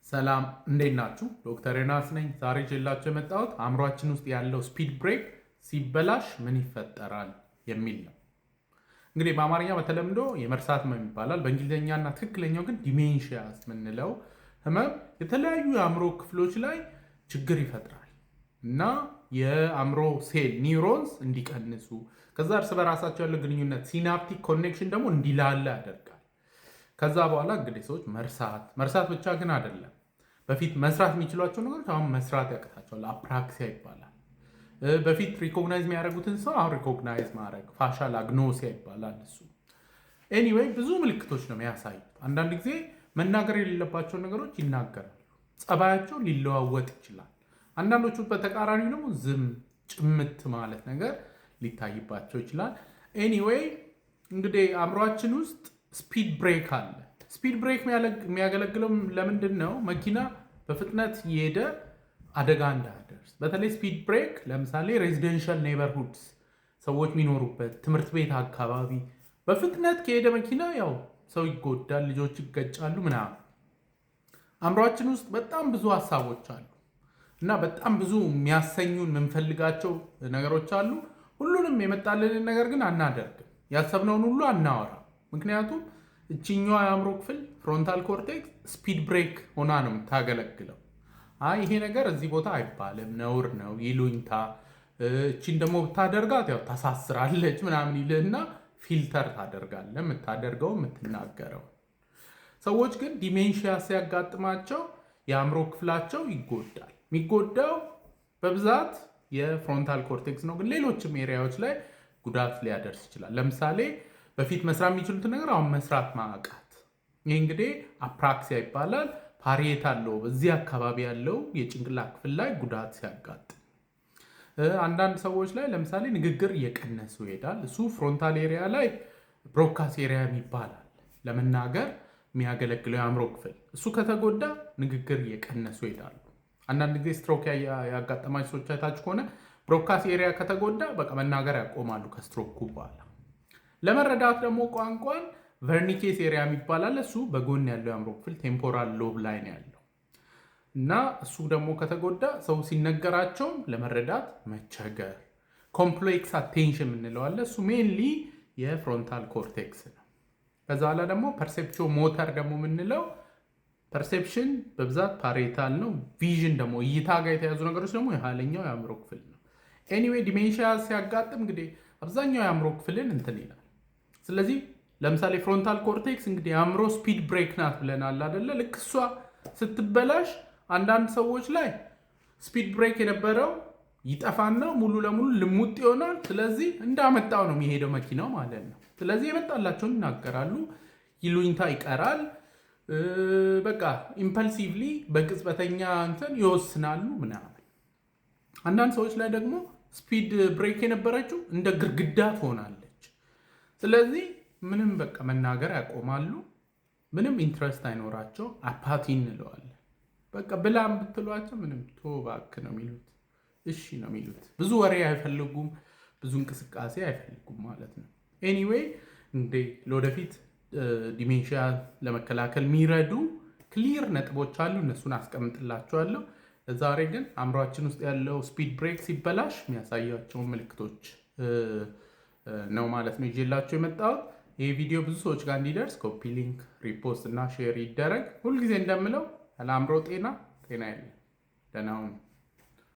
ሰላም እንዴት ናችሁ? ዶክተር ዮናስ ነኝ። ዛሬ ይዤላችሁ የመጣሁት አእምሯችን ውስጥ ያለው ስፒድ ብሬክ ሲበላሽ ምን ይፈጠራል የሚል ነው። እንግዲህ በአማርኛ በተለምዶ የመርሳት ህመም ይባላል። በእንግሊዝኛና ትክክለኛው ግን ዲሜንሺያ የምንለው ህመም የተለያዩ የአእምሮ ክፍሎች ላይ ችግር ይፈጥራል እና የአእምሮ ሴል ኒውሮንስ እንዲቀንሱ ከዛ እርስ በራሳቸው ያለው ግንኙነት ሲናፕቲክ ኮኔክሽን ደግሞ እንዲላላ ያደርጋል። ከዛ በኋላ እንግዲህ ሰዎች መርሳት ብቻ ግን አይደለም። በፊት መስራት የሚችሏቸው ነገሮች አሁን መስራት ያቅታቸዋል። አፕራክሲያ ይባላል። በፊት ሪኮግናይዝ የሚያደርጉትን ሰው አሁን ሪኮግናይዝ ማድረግ ፋሻል አግኖሲያ ይባላል። እሱ ኤኒዌይ ብዙ ምልክቶች ነው የሚያሳዩት። አንዳንድ ጊዜ መናገር የሌለባቸው ነገሮች ይናገራሉ። ጸባያቸው ሊለዋወጥ ይችላል። አንዳንዶቹ በተቃራኒው ደግሞ ዝም ጭምት ማለት ነገር ሊታይባቸው ይችላል። ኤኒዌይ እንግዲህ አእምሯችን ውስጥ ስፒድ ብሬክ አለ። ስፒድ ብሬክ የሚያገለግለው ለምንድን ነው? መኪና በፍጥነት የሄደ አደጋ እንዳያደርስ። በተለይ ስፒድ ብሬክ ለምሳሌ ሬዚደንሻል ኔይበርሁድስ ሰዎች የሚኖሩበት ትምህርት ቤት አካባቢ በፍጥነት ከሄደ መኪና ያው ሰው ይጎዳል፣ ልጆች ይገጫሉ ምናምን። አእምሯችን ውስጥ በጣም ብዙ ሀሳቦች አሉ እና በጣም ብዙ የሚያሰኙን የምንፈልጋቸው ነገሮች አሉ። ሁሉንም የመጣልንን ነገር ግን አናደርግም። ያሰብነውን ሁሉ አናወራም። ምክንያቱም እችኛዋ የአእምሮ ክፍል ፍሮንታል ኮርቴክስ ስፒድ ብሬክ ሆና ነው የምታገለግለው። ይሄ ነገር እዚህ ቦታ አይባልም፣ ነውር ነው፣ ይሉኝታ፣ እቺን ደግሞ ብታደርጋት ያው ታሳስራለች ምናምን ይልህና ፊልተር ታደርጋለህ የምታደርገው የምትናገረው። ሰዎች ግን ዲሜንሺያ ሲያጋጥማቸው የአእምሮ ክፍላቸው ይጎዳል። የሚጎዳው በብዛት የፍሮንታል ኮርቴክስ ነው፣ ግን ሌሎችም ኤሪያዎች ላይ ጉዳት ሊያደርስ ይችላል። ለምሳሌ በፊት መስራት የሚችሉትን ነገር አሁን መስራት ማቃት። ይህ እንግዲህ አፕራክሲያ ይባላል። ፓሪየታል ሎብ እዚህ አካባቢ ያለው የጭንቅላት ክፍል ላይ ጉዳት ሲያጋጥም፣ አንዳንድ ሰዎች ላይ ለምሳሌ ንግግር እየቀነሱ ይሄዳል። እሱ ፍሮንታል ኤሪያ ላይ ብሮካስ ኤሪያ ይባላል። ለመናገር የሚያገለግለው የአእምሮ ክፍል እሱ ከተጎዳ ንግግር እየቀነሱ ይሄዳሉ። አንዳንድ ጊዜ ስትሮክ ያጋጠማቸው ሰዎች አይታችሁ ከሆነ ብሮካስ ኤሪያ ከተጎዳ በቃ መናገር ያቆማሉ ከስትሮኩ በኋላ። ለመረዳት ደግሞ ቋንቋን ቨርኒኬስ ኤሪያ ይባላል። እሱ በጎን ያለው የአእምሮ ክፍል ቴምፖራል ሎብ ላይ ነው ያለው እና እሱ ደግሞ ከተጎዳ ሰው ሲነገራቸውም ለመረዳት መቸገር፣ ኮምፕሌክስ አቴንሽን የምንለዋለ እሱ ሜንሊ የፍሮንታል ኮርቴክስ ነው። ከዛ በኋላ ደግሞ ፐርሴፕቹዋል ሞተር ደግሞ የምንለው ፐርሴፕሽን በብዛት ፓሪየታል ነው። ቪዥን ደግሞ እይታ ጋር የተያዙ ነገሮች ደግሞ የኋለኛው የአእምሮ ክፍል ነው። ኤኒዌይ ዲሜንሺያ ሲያጋጥም እንግዲህ አብዛኛው የአእምሮ ክፍልን እንትን ይላል። ስለዚህ ለምሳሌ ፍሮንታል ኮርቴክስ እንግዲህ የአእምሮ ስፒድ ብሬክ ናት ብለናል አይደለ? ልክ እሷ ስትበላሽ አንዳንድ ሰዎች ላይ ስፒድ ብሬክ የነበረው ይጠፋና ሙሉ ለሙሉ ልሙጥ ይሆናል። ስለዚህ እንዳመጣው ነው የሚሄደው መኪናው ማለት ነው። ስለዚህ የመጣላቸውን ይናገራሉ፣ ይሉኝታ ይቀራል። በቃ ኢምፐልሲቭሊ በቅጽበተኛ እንትን ይወስናሉ ምናምን። አንዳንድ ሰዎች ላይ ደግሞ ስፒድ ብሬክ የነበረችው እንደ ግድግዳ ትሆናለች። ስለዚህ ምንም በቃ መናገር ያቆማሉ። ምንም ኢንትረስት አይኖራቸው። አፓቲ እንለዋለን። በቃ ብላም ብትሏቸው ምንም ቶባክ ነው የሚሉት፣ እሺ ነው የሚሉት። ብዙ ወሬ አይፈልጉም፣ ብዙ እንቅስቃሴ አይፈልጉም ማለት ነው። ኤኒዌይ እንዴ ለወደፊት ዲሜንሺያ ለመከላከል የሚረዱ ክሊር ነጥቦች አሉ። እነሱን አስቀምጥላቸዋለሁ። ዛሬ ግን አእምሯችን ውስጥ ያለው ስፒድ ብሬክ ሲበላሽ የሚያሳያቸውን ምልክቶች ነው ማለት ነው ይዤላቸው የመጣሁት። ይህ ቪዲዮ ብዙ ሰዎች ጋር እንዲደርስ ኮፒ ሊንክ፣ ሪፖስት እና ሼር ይደረግ። ሁልጊዜ እንደምለው ለአእምሮ ጤና የለ። ደህና ሁኑ።